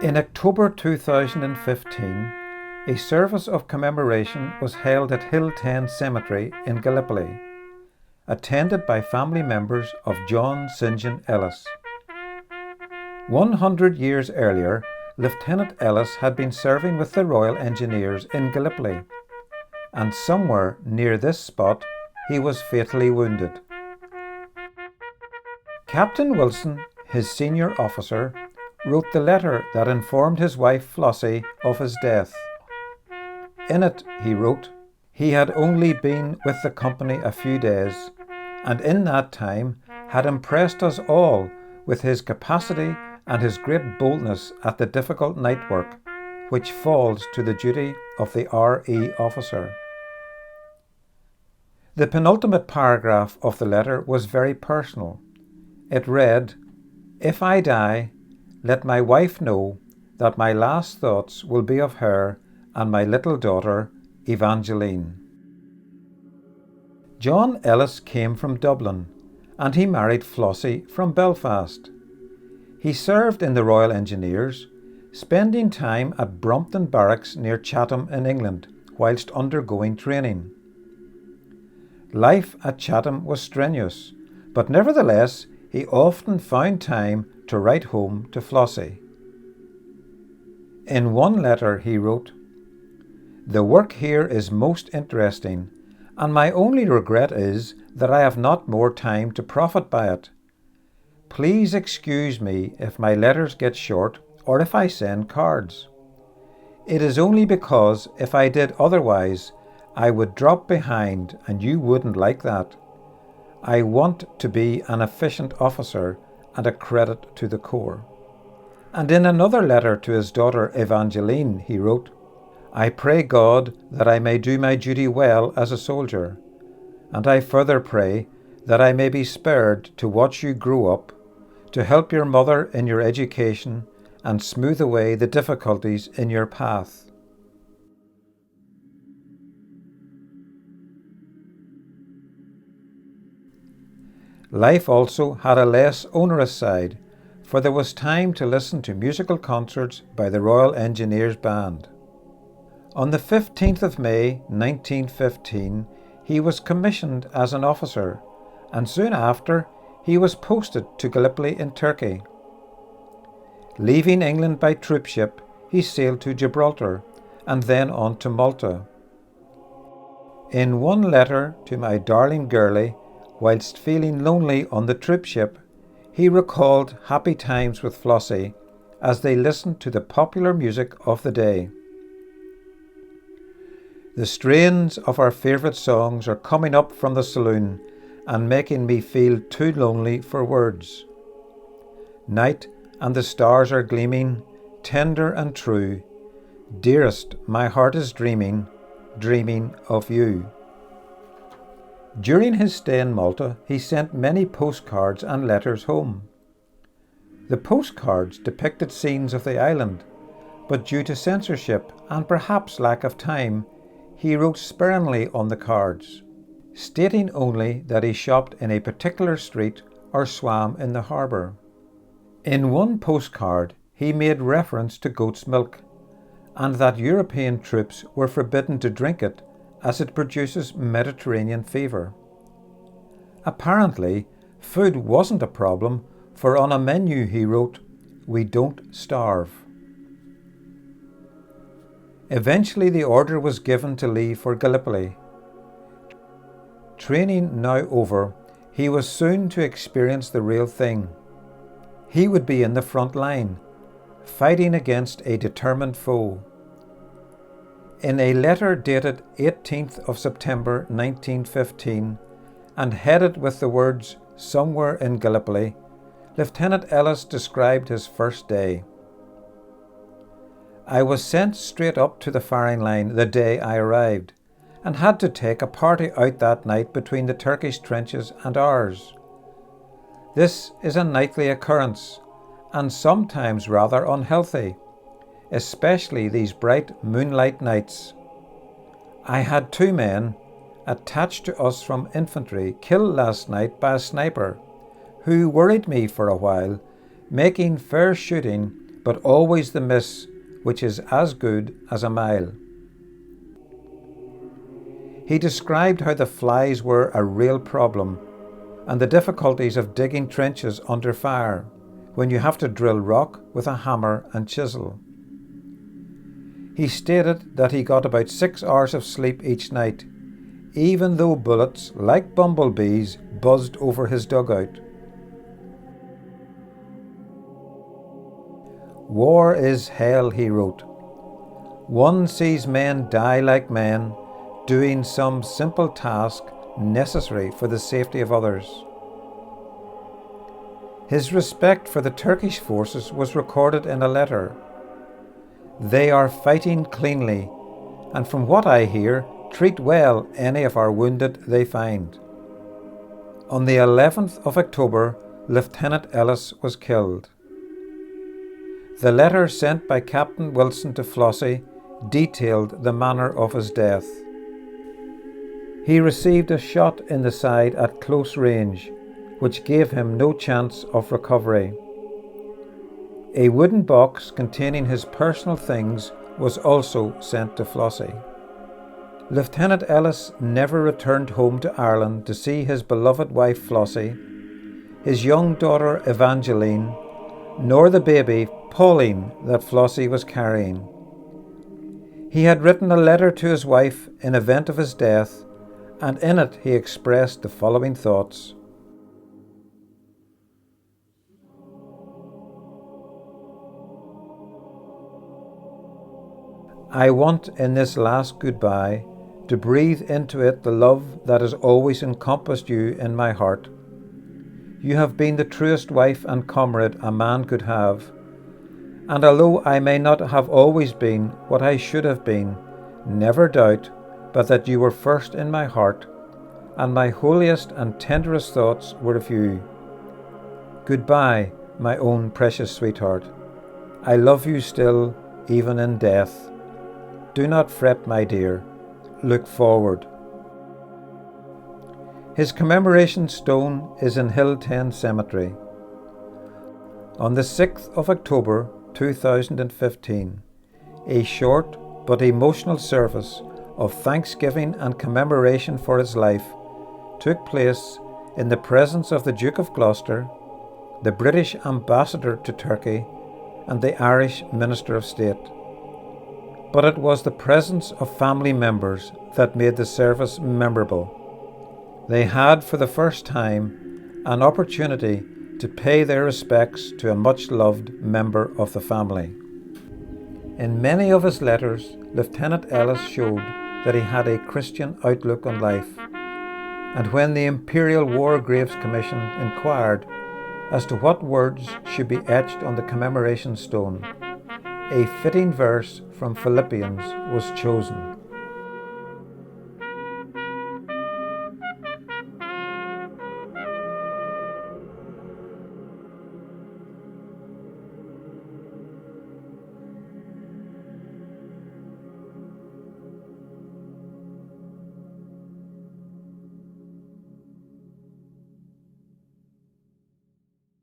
In October 2015, a service of commemoration was held at Hilltown Cemetery in Gallipoli, attended by family members of John St Ellis. 100 years earlier, Lt Ellis had been serving with the Royal Engineers in Gallipoli, and somewhere near this spot he was fatally wounded. Captain Wilson, his senior officer, wrote the letter that informed his wife Flossie of his death. In it, he wrote, he had only been with the company a few days, and in that time had impressed us all with his capacity and his great boldness at the difficult night work, which falls to the duty of the RE officer. The penultimate paragraph of the letter was very personal. It read, "If I die, let my wife know that my last thoughts will be of her and my little daughter, Evangeline." John Ellis came from Dublin, and he married Flossie from Belfast. He served in the Royal Engineers, spending time at Brompton Barracks near Chatham in England, whilst undergoing training. Life at Chatham was strenuous, but nevertheless he often found time to write home to Flossie. In one letter he wrote, "The work here is most interesting, and my only regret is that I have not more time to profit by it. Please excuse me if my letters get short or if I send cards. It is only because if I did otherwise, I would drop behind and you wouldn't like that. I want to be an efficient officer and a credit to the Corps." And in another letter to his daughter Evangeline, he wrote, "I pray God that I may do my duty well as a soldier, and I further pray that I may be spared to watch you grow up, to help your mother in your education and smooth away the difficulties in your path." Life also had a less onerous side, for there was time to listen to musical concerts by the Royal Engineers Band. On the 15th of May 1915, he was commissioned as an officer, and soon after he was posted to Gallipoli in Turkey. Leaving England by troopship, he sailed to Gibraltar and then on to Malta. In one letter to my darling girlie, whilst feeling lonely on the troopship, he recalled happy times with Flossie as they listened to the popular music of the day. "The strains of our favourite songs are coming up from the saloon and making me feel too lonely for words. Night and the stars are gleaming, tender and true. Dearest, my heart is dreaming, dreaming of you." During his stay in Malta, he sent many postcards and letters home. The postcards depicted scenes of the island, but due to censorship and perhaps lack of time, he wrote sparingly on the cards, stating only that he shopped in a particular street or swam in the harbour. In one postcard, he made reference to goat's milk, and that European troops were forbidden to drink it as it produces Mediterranean fever. Apparently, food wasn't a problem, for on a menu he wrote, "We don't starve." Eventually the order was given to leave for Gallipoli. Training now over, he was soon to experience the real thing. He would be in the front line, fighting against a determined foe. In a letter dated 18th of September 1915 and headed with the words "Somewhere in Gallipoli," Lt Ellis described his first day. "I was sent straight up to the firing line the day I arrived and had to take a party out that night between the Turkish trenches and ours. This is a nightly occurrence and sometimes rather unhealthy, especially these bright moonlight nights. I had 2 men attached to us from infantry killed last night by a sniper who worried me for a while, making fair shooting but always the miss, which is as good as a mile. He described how the flies were a real problem and the difficulties of digging trenches under fire when you have to drill rock with a hammer and chisel. He stated that he got about 6 hours of sleep each night, even though bullets, like bumblebees, buzzed over his dugout. War is hell, he wrote. One sees men die like men, doing some simple task necessary for the safety of others. His respect for the Turkish forces was recorded in a letter. They are fighting cleanly, and from what I hear, treat well any of our wounded they find. On the 11th of October, Lt Ellis was killed. The letter sent by Captain Wilson to Flossie detailed the manner of his death. He received a shot in the side at close range, which gave him no chance of recovery. A wooden box containing his personal things was also sent to Flossie. Lt Ellis never returned home to Ireland to see his beloved wife Flossie, his young daughter Evangeline, nor the baby Pauline that Flossie was carrying. He had written a letter to his wife in event of his death, and in it he expressed the following thoughts. I want in this last goodbye to breathe into it the love that has always encompassed you in my heart. You have been the truest wife and comrade a man could have, and although I may not have always been what I should have been, never doubt but that you were first in my heart, and my holiest and tenderest thoughts were of you. Goodbye, my own precious sweetheart. I love you still, even in death. Do not fret, my dear. Look forward. His commemoration stone is in Hill 10 Cemetery. On the 6th of October 2015, a short but emotional service of thanksgiving and commemoration for his life took place in the presence of the Duke of Gloucester, the British Ambassador to Turkey, and the Irish Minister of State. But it was the presence of family members that made the service memorable. They had, for the first time, an opportunity to pay their respects to a much-loved member of the family. In many of his letters, Lt Ellis showed that he had a Christian outlook on life, and when the Imperial War Graves Commission inquired as to what words should be etched on the commemoration stone, a fitting verse from Philippians was chosen.